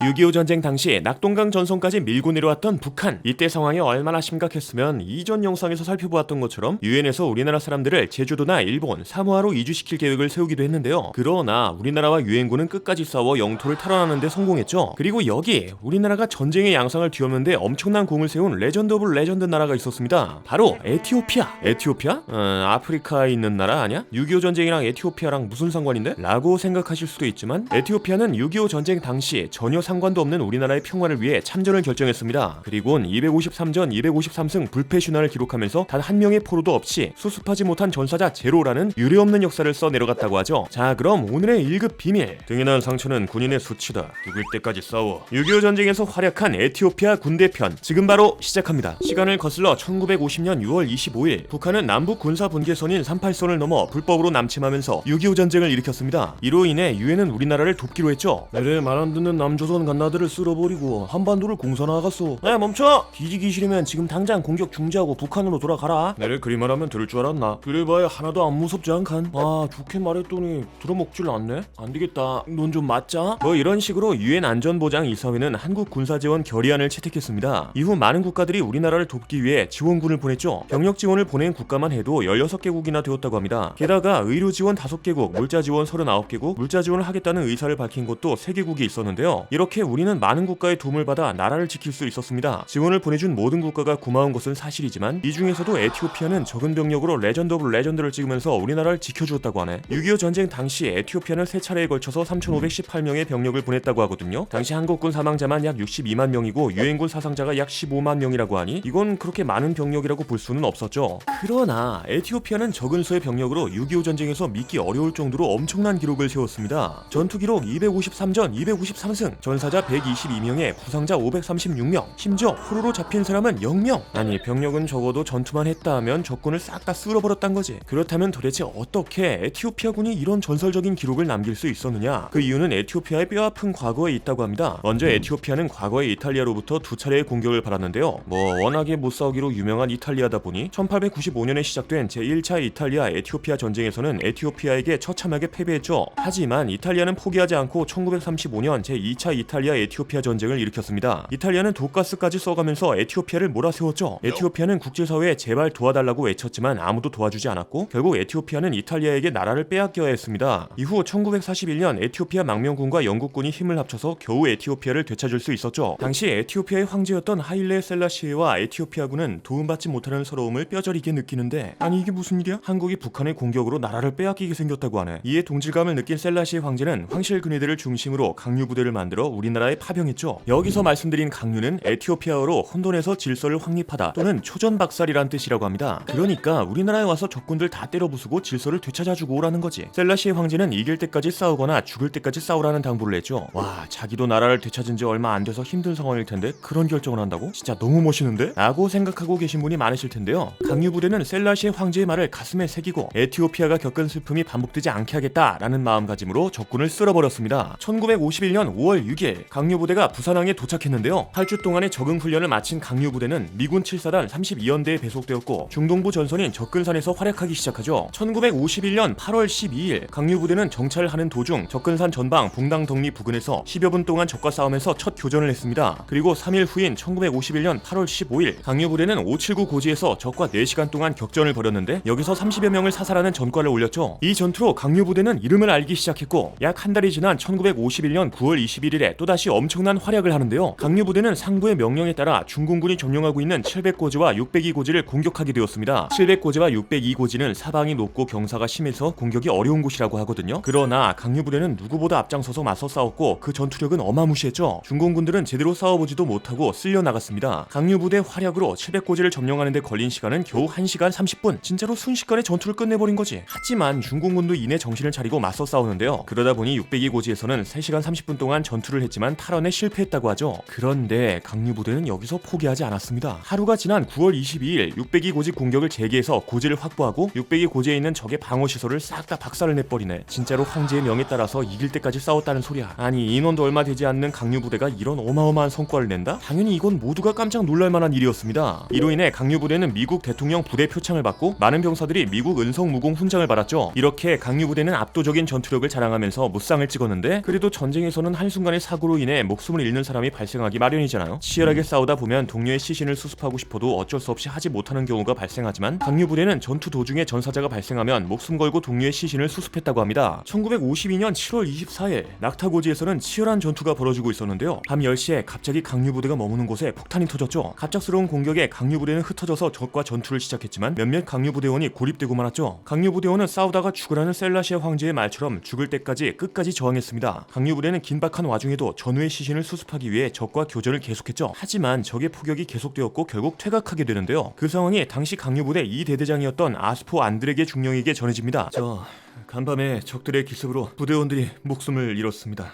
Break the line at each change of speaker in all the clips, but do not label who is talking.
6.25 전쟁 당시 낙동강 전선까지 밀고 내려왔던 북한. 이때 상황이 얼마나 심각했으면 이전 영상에서 살펴보았던 것처럼 유엔에서 우리나라 사람들을 제주도나 일본, 사모아로 이주시킬 계획을 세우기도 했는데요. 그러나 우리나라와 유엔군은 끝까지 싸워 영토를 탈환하는 데 성공했죠. 그리고 여기 우리나라가 전쟁의 양상을 뒤엎는데 엄청난 공을 세운 레전드 오브 레전드 나라가 있었습니다. 바로 에티오피아. 에티오피아? 아프리카에 있는 나라 아니야? 6.25 전쟁이랑 에티오피아랑 무슨 상관인데? 라고 생각하실 수도 있지만 에티오피아는 6.25 전쟁 당시 전혀 상관도 없는 우리나라의 평화를 위해 참전을 결정했습니다. 그리곤 253전 253승 불패신화를 기록하면서 단 한 명의 포로도 없이 수습하지 못한 전사자 제로라는 유례없는 역사를 써 내려갔다고 하죠. 자, 그럼 오늘의 1급 비밀. 등에 난 상처는 군인의 수치다. 죽을 때까지 싸워. 6.25 전쟁에서 활약한 에티오피아 군대편 지금 바로 시작합니다. 시간을 거슬러 1950년 6월 25일 북한은 남북 군사 분계선인 38선을 넘어 불법으로 남침하면서 6.25 전쟁을 일으켰습니다. 이로 인해 유엔은 우리나라를 돕기로 했죠. 내래 말 안 듣는 남조선 간나들을 쓸어버리고 한반도를 공사 나갔어. 야, 멈춰! 뒤지기 싫으면 지금 당장 공격 중지하고 북한으로 돌아가라. 내래 그리 말하면 들을 줄 알았나? 그래봐야 하나도 안 무섭지 않간. 아, 좋게 말했더니 들어먹질 않네? 안되겠다, 넌 좀 맞자. 뭐 이런 식으로 유엔 안전보장이사회는 한국 군사지원 결의안을 채택했습니다. 이후 많은 국가들이 우리나라를 돕기 위해 지원군을 보냈죠. 병력 지원을 보낸 국가만 해도 16개국이나 되었다고 합니다. 게다가 의료 지원 5개국, 물자 지원 39개국, 물자 지원을 하겠다는 의사를 밝힌 곳도 3개국이 있었는데요. 이렇게 우리는 많은 국가의 도움을 받아 나라를 지킬 수 있었습니다. 지원을 보내준 모든 국가가 고마운 것은 사실이지만 이 중에서도 에티오피아는 적은 병력으로 레전드 오브 레전드를 찍으면서 우리나라를 지켜주었다고 하네. 6.25 전쟁 당시 에티오피아는 3차례에 걸쳐서 3,518명의 병력을 보냈다고 하거든요. 당시 한국군 사망자만 약 62만 명이고 유엔군 사상자가 약 15만 명이라고 하니 이건 그렇게 많은 병력이라고 볼 수는 없었죠. 그러나 에티오피아는 적은 수의 병력으로 6.25 전쟁에서 믿기 어려울 정도로 엄청난 기록을 세웠습니다. 전투 기록 253전 253승, 전사자 122명에 부상자 536명, 심지어 포로로 잡힌 사람은 0명. 아니, 병력은 적어도 전투만 했다 하면 적군을 싹 다 쓸어버렸단 거지. 그렇다면 도대체 어떻게 에티오피아군이 이런 전설적인 기록을 남길 수 있었느냐? 그 이유는 에티오피아의 뼈아픈 과거에 있다고 합니다. 먼저 에티오피아는 과거에 이탈리아로부터 2차례의 공격을 받았는데요. 워낙에 못 싸우기로 유명한 이탈리아다 보니 1895년에 시작된 제1차 이탈리아 에티오피아 전쟁에서는 에티오피아에게 처참하게 패배했죠. 하지만 이탈리아는 포기하지 않고 1935년 제2차 이탈리아 에티오피아 전쟁을 일으켰습니다. 이탈리아는 독가스까지 써가면서 에티오피아를 몰아세웠죠. 에티오피아는 국제사회에 제발 도와달라고 외쳤지만 아무도 도와주지 않았고 결국 에티오피아는 이탈리아에게 나라를 빼앗겨야 했습니다. 이후 1941년 에티오피아 망명군과 영국군이 힘을 합쳐서 겨우 에티오피아를 되찾을 수 있었죠. 당시 에티오피아의 황제였던 하일레 셀라시에와 에티오피아군은 도움받지 못하는 서러움을 뼈저리게 느끼는데, 아니 이게 무슨 일이야? 한국이 북한의 공격으로 나라를 빼앗기게 생겼다고 하네. 이에 동질감을 느낀 셀라시에 황제는 황실 근위대를 중심으로 강류 부대를 만들어 우리나라에 파병했죠. 여기서 말씀드린 강류는 에티오피아어로 혼돈에서 질서를 확립하다 또는 초전박살이란 뜻이라고 합니다. 그러니까 우리나라에 와서 적군들 다 때려부수고 질서를 되찾아주고 오라는 거지. 셀라시에 황제는 이길 때까지 싸우거나 죽을 때까지 싸우라는 당부를 했죠. 와, 자기도 나라를 되찾은 지 얼마 안 돼서 힘든 상황일 텐데 그런 결정을 한다고? 진짜 너무 멋있는데? 라고 생각하고 계신 분이 많으실 텐데요. 강류 부대는 셀라시에 황제의 말을 가슴에 새기고 에티오피아가 겪은 슬픔이 반복되지 않게 하겠다라는 마음가짐으로 적군을 쓸어버렸습니다. 1951년 5월 6일 강류 부대가 부산항에 도착했는데요. 8주 동안의 적응 훈련을 마친 강류 부대는 미군 7사단 32연대에 배속되었고 중동부 전선인 접근산에서 활약하기 시작하죠. 1951년 8월 12일 강류 부대는 정찰을 하는 도중 접근산 전방 봉당 덕리 부근에서 10여 분 동안 적과 싸우면서 첫 교전을 했습니다. 그리고 3일 후인 1951년 8월 15일 강류 부대는 579 고지에서 적과 4시간 동안 격전을 벌였는데 여기서 30여 명을 사살하는 전과를 올렸죠. 이 전투로 강류 부대는 이름을 알기 시작했고 약 한 달이 지난 1951년 9월 21일에 또다시 엄청난 활약을 하는데요. 강류 부대는 상부의 명령에 따라 중공군이 점령하고 있는 700고지와 602고지를 공격하게 되었습니다. 700고지와 602고지는 사방이 높고 경사가 심해서 공격이 어려운 곳이라고 하거든요. 그러나 강류 부대는 누구보다 앞장서서 맞서 싸웠고 그 전투력은 어마무시했죠. 중공군들은 제대로 싸워보지도 못하고 쓸려 나갔습니다. 강류 부대 활약으로 700고지를 점령하는 데 걸린 시간은 겨우 1시간 30분. 진짜로 순식간에 전투를 끝내버린 거지. 하지만 중공군도 이내 정신을 차리고 맞서 싸우는데요. 그러다 보니 602고지에서는 3시간 30분 동안 전투를 했지만 탈환에 실패했다고 하죠. 그런데 강류 부대는 여기서 포기하지 않았습니다. 하루가 지난 9월 22일 602고지 공격을 재개해서 고지를 확보하고 602고지에 있는 적의 방어시설을 싹 다 박살을 내버리네. 진짜로 황제의 명에 따라서 이길 때까지 싸웠다는 소리야. 아니, 인원도 얼마 되지 않는 강류 부대가 이런 어마어마한 성과를 낸다? 당연히 이건 모두가 깜짝 놀랄만한 일이었습니다. 이로 인해 강류 부대는 미국 대통령 부대 표창을 받고 많은 병사들이 미국 은성무공 훈장을 받았죠. 이렇게 강류 부대는 압도적인 전투력을 자랑하면서 무쌍을 찍었는데 그래도 전쟁에서는 한순간에 사고로 인해 목숨을 잃는 사람이 발생하기 마련이잖아요. 치열하게 싸우다 보면 동료의 시신을 수습하고 싶어도 어쩔 수 없이 하지 못하는 경우가 발생하지만 강류부대는 전투 도중에 전사자가 발생하면 목숨 걸고 동료의 시신을 수습했다고 합니다. 1952년 7월 24일 낙타고지에서는 치열한 전투가 벌어지고 있었는데요. 밤 10시에 갑자기 강류부대가 머무는 곳에 폭탄이 터졌죠. 갑작스러운 공격에 강류부대는 흩어져서 적과 전투를 시작했지만 몇몇 강류부대원이 고립되고 말았죠. 강류부대원은 싸우다가 죽으라는 셀라시아 황제의 말처럼 죽을 때까지 끝까지 저항했습니다. 강류부대는 긴박한 와중에도 전우의 시신을 수습하기 위해 적과 교전을 계속했죠. 하지만 적의 포격이 계속되었고 결국 퇴각하게 되는데요. 그 상황이 당시 강류부대 2대대장이었던 아스포 안드레게 중령에게 전해집니다. 저 간밤에 적들의 기습으로 부대원들이 목숨을 잃었습니다.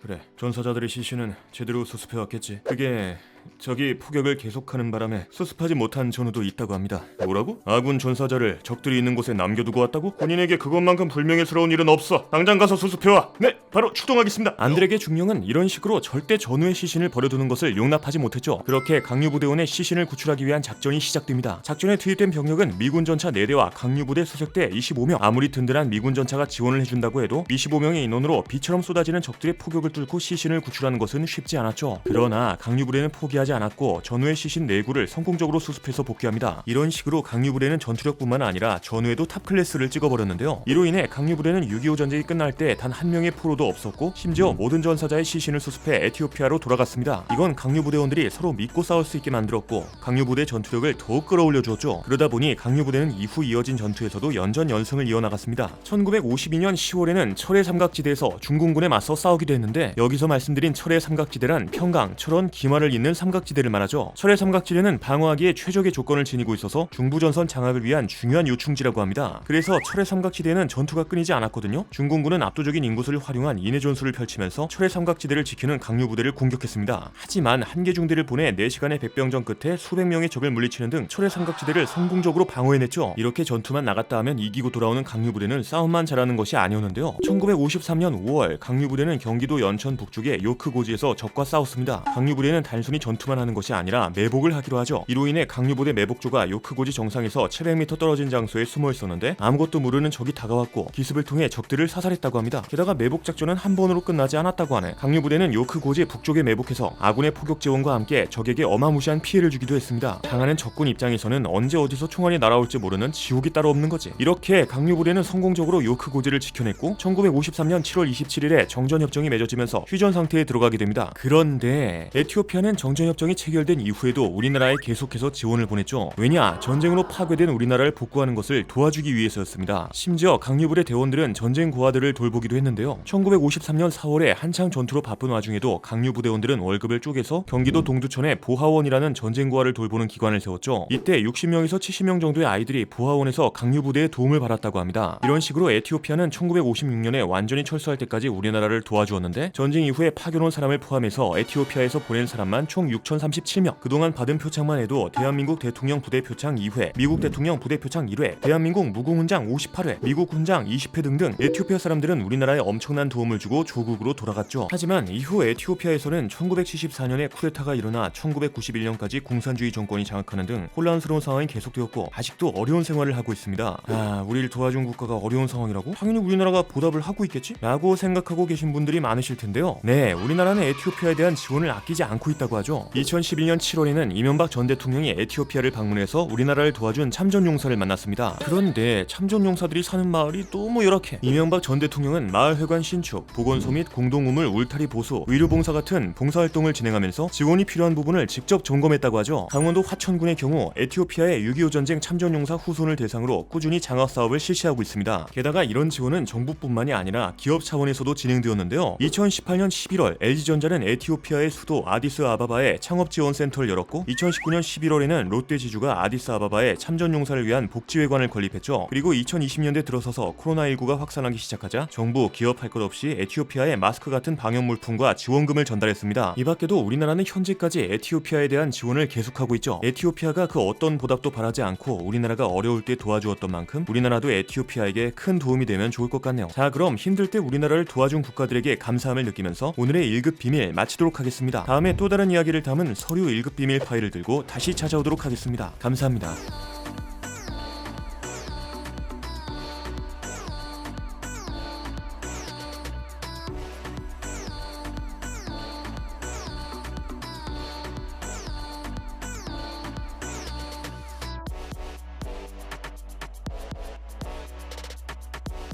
그래, 전사자들의 시신은 제대로 수습해왔겠지. 그게 적이 포격을 계속하는 바람에 수습하지 못한 전우도 있다고 합니다. 뭐라고? 아군 전사자를 적들이 있는 곳에 남겨두고 왔다고? 본인에게 그것만큼 불명예스러운 일은 없어. 당장 가서 수습해와. 네, 바로 출동하겠습니다. 안드레게 중령은 이런 식으로 절대 전우의 시신을 버려두는 것을 용납하지 못했죠. 그렇게 강류부대원의 시신을 구출하기 위한 작전이 시작됩니다. 작전에 투입된 병력은 미군 전차 4대와 강류부대 수색대 25명. 아무리 든든한 미군 전차가 지원을 해준다고 해도 25명의 인원으로 비처럼 쏟아지는 적들의 포격을 뚫고 시신을 구출하는 것은 쉽지 않았죠. 그러나 강류부대는 포기하지 않았고 전우의 시신 4구를 성공적으로 수습해서 복귀합니다. 이런 식으로 강류부대는 전투력뿐만 아니라 전우에도 탑클래스를 찍어버렸는데요. 이로 인해 강류부대는 6.25 전쟁이 끝날 때 단 한 명의 포로도 없었고 심지어 모든 전사자의 시신을 수습해 에티오피아로 돌아갔습니다. 이건 강류부대원들이 서로 믿고 싸울 수 있게 만들었고 강류부대 전투력을 더욱 끌어올려 주었죠. 그러다 보니 강류부대는 이후 이어진 전투에서도 연전연승을 이어나갔습니다. 1952년 10월에는 철의 삼각지대에서 중공군에 맞서 싸우기도 했는데 여기서 말씀드린 철의 삼각지대란 평강, 철원, 김화를 잇는 삼각지대를 말하죠. 철의 삼각지대는 방어하기에 최적의 조건을 지니고 있어서 중부전선 장악을 위한 중요한 요충지라고 합니다. 그래서 철의 삼각지대는 전투가 끊이지 않았거든요. 중공군은 압도적인 인구수를 활용한 인해 전술을 펼치면서 철의 삼각지대를 지키는 강류부대를 공격했습니다. 하지만 한개 중대를 보내 4시간의 백병전 끝에 수백 명의 적을 물리치는 등 철의 삼각지대를 성공적으로 방어해냈죠. 이렇게 전투만 나갔다 하면 이기고 돌아오는 강류부대는 싸움만 잘하는 것이 아니었는데요. 1953년 5월 강류부대는 경기도 연천 북쪽의 요크고지에서 적과 싸웠습니다. 강류부대는 단순히 전투만 하는 것이 아니라 매복을 하기로 하죠. 이로 인해 강류부대 매복조가 요크고지 정상에서 700m 떨어진 장소에 숨어 있었는데 아무것도 모르는 적이 다가왔고 기습을 통해 적들을 사살했다고 합니다. 게다가 매복 작전은 한 번으로 끝나지 않았다고 하네. 강류부대는 요크고지 북쪽에 매복해서 아군의 포격 지원과 함께 적에게 어마무시한 피해를 주기도 했습니다. 당하는 적군 입장에서는 언제 어디서 총알이 날아올지 모르는 지옥이 따로 없는 거지. 이렇게 강류부대는 성공적으로 요크고지를 지켜냈고 1953년 7월 27일에 정전협정이 맺어지면서 휴전 상태에 들어가게 됩니다. 그런데 에티오피아는 정전협정이 체결된 이후에도 우리나라에 계속해서 지원을 보냈죠. 왜냐? 전쟁으로 파괴된 우리나라를 복구하는 것을 도와주기 위해서였습니다. 심지어 강류부대 대원들은 전쟁 고아들을 돌보기도 했는데요. 1953년 4월에 한창 전투로 바쁜 와중에도 강류부대원들은 월급을 쪼개서 경기도 동두천에 보하원이라는 전쟁 고아를 돌보는 기관을 세웠죠. 이때 60명에서 70명 정도의 아이들이 보하원에서 강류부대의 도움을 받았다고 합니다. 이런 식으로 에티오피아는 1956년에 완전히 철수할 때까지 우리나라를 도와주었는데 전쟁 이후에 파견온 사람을 포함해서 에티오피아에서 보낸 사람만 총 6,037명. 그동안 받은 표창만 해도 대한민국 대통령 부대 표창 2회, 미국 대통령 부대 표창 1회, 대한민국 무궁훈장 58회, 미국 훈장 20회 등등 에티오피아 사람들은 우리나라에 엄청난 도움을 주고 조국으로 돌아갔죠. 하지만 이후 에티오피아에서는 1974년에 쿠데타가 일어나 1991년까지 공산주의 정권이 장악하는 등 혼란스러운 상황이 계속되었고 아직도 어려운 생활을 하고 있습니다. 우리를 도와준 국가가 어려운 상황이라고? 당연히 우리나라가 보답을 하고 있겠지? 라고 생각하고 계신 분들이 많으실 텐데요. 네, 우리나라는 에티오피아에 대한 지원을 아끼지 않고 있다고 하죠. 2011년 7월에는 이명박 전 대통령이 에티오피아를 방문해서 우리나라를 도와준 참전용사를 만났습니다. 그런데 참전용사들이 사는 마을이 너무 열악해. 이명박 전 대통령은 마을회관 신축, 보건소 및 공동우물 울타리 보수, 의료봉사 같은 봉사활동을 진행하면서 지원이 필요한 부분을 직접 점검했다고 하죠. 강원도 화천군의 경우 에티오피아의 6.25 전쟁 참전용사 후손을 대상으로 꾸준히 장학사업을 실시하고 있습니다. 게다가 이런 지원은 정부뿐만이 아니라 기업 차원에서도 진행되었는데요. 2018년 11월 LG전자는 에티오피아의 수도 아디스아바바에 창업지원센터를 열었고 2019년 11월에는 롯데지주가 아디스아바바에 참전용사를 위한 복지회관을 건립했죠. 그리고 2020년대 들어서서 코로나19가 확산하기 시작하자 정부, 기업 할 것 없이 에티오피아에 마스크 같은 방역 물품과 지원금을 전달했습니다. 이 밖에도 우리나라는 현재까지 에티오피아에 대한 지원을 계속하고 있죠. 에티오피아가 그 어떤 보답도 바라지 않고 우리나라가 어려울 때 도와주었던 만큼 우리나라도 에티오피아에게 큰 도움이 되면 좋을 것 같네요. 자, 그럼 힘들 때 우리나라를 도와준 국가들에게 감사함을 느끼면서 오늘의 1급 비밀 마치도록 하겠습니다. 다음에 또 다른 이야기를 담은 서류 1급 비밀 파일을 들고 다시 찾아오도록 하겠습니다. 감사합니다.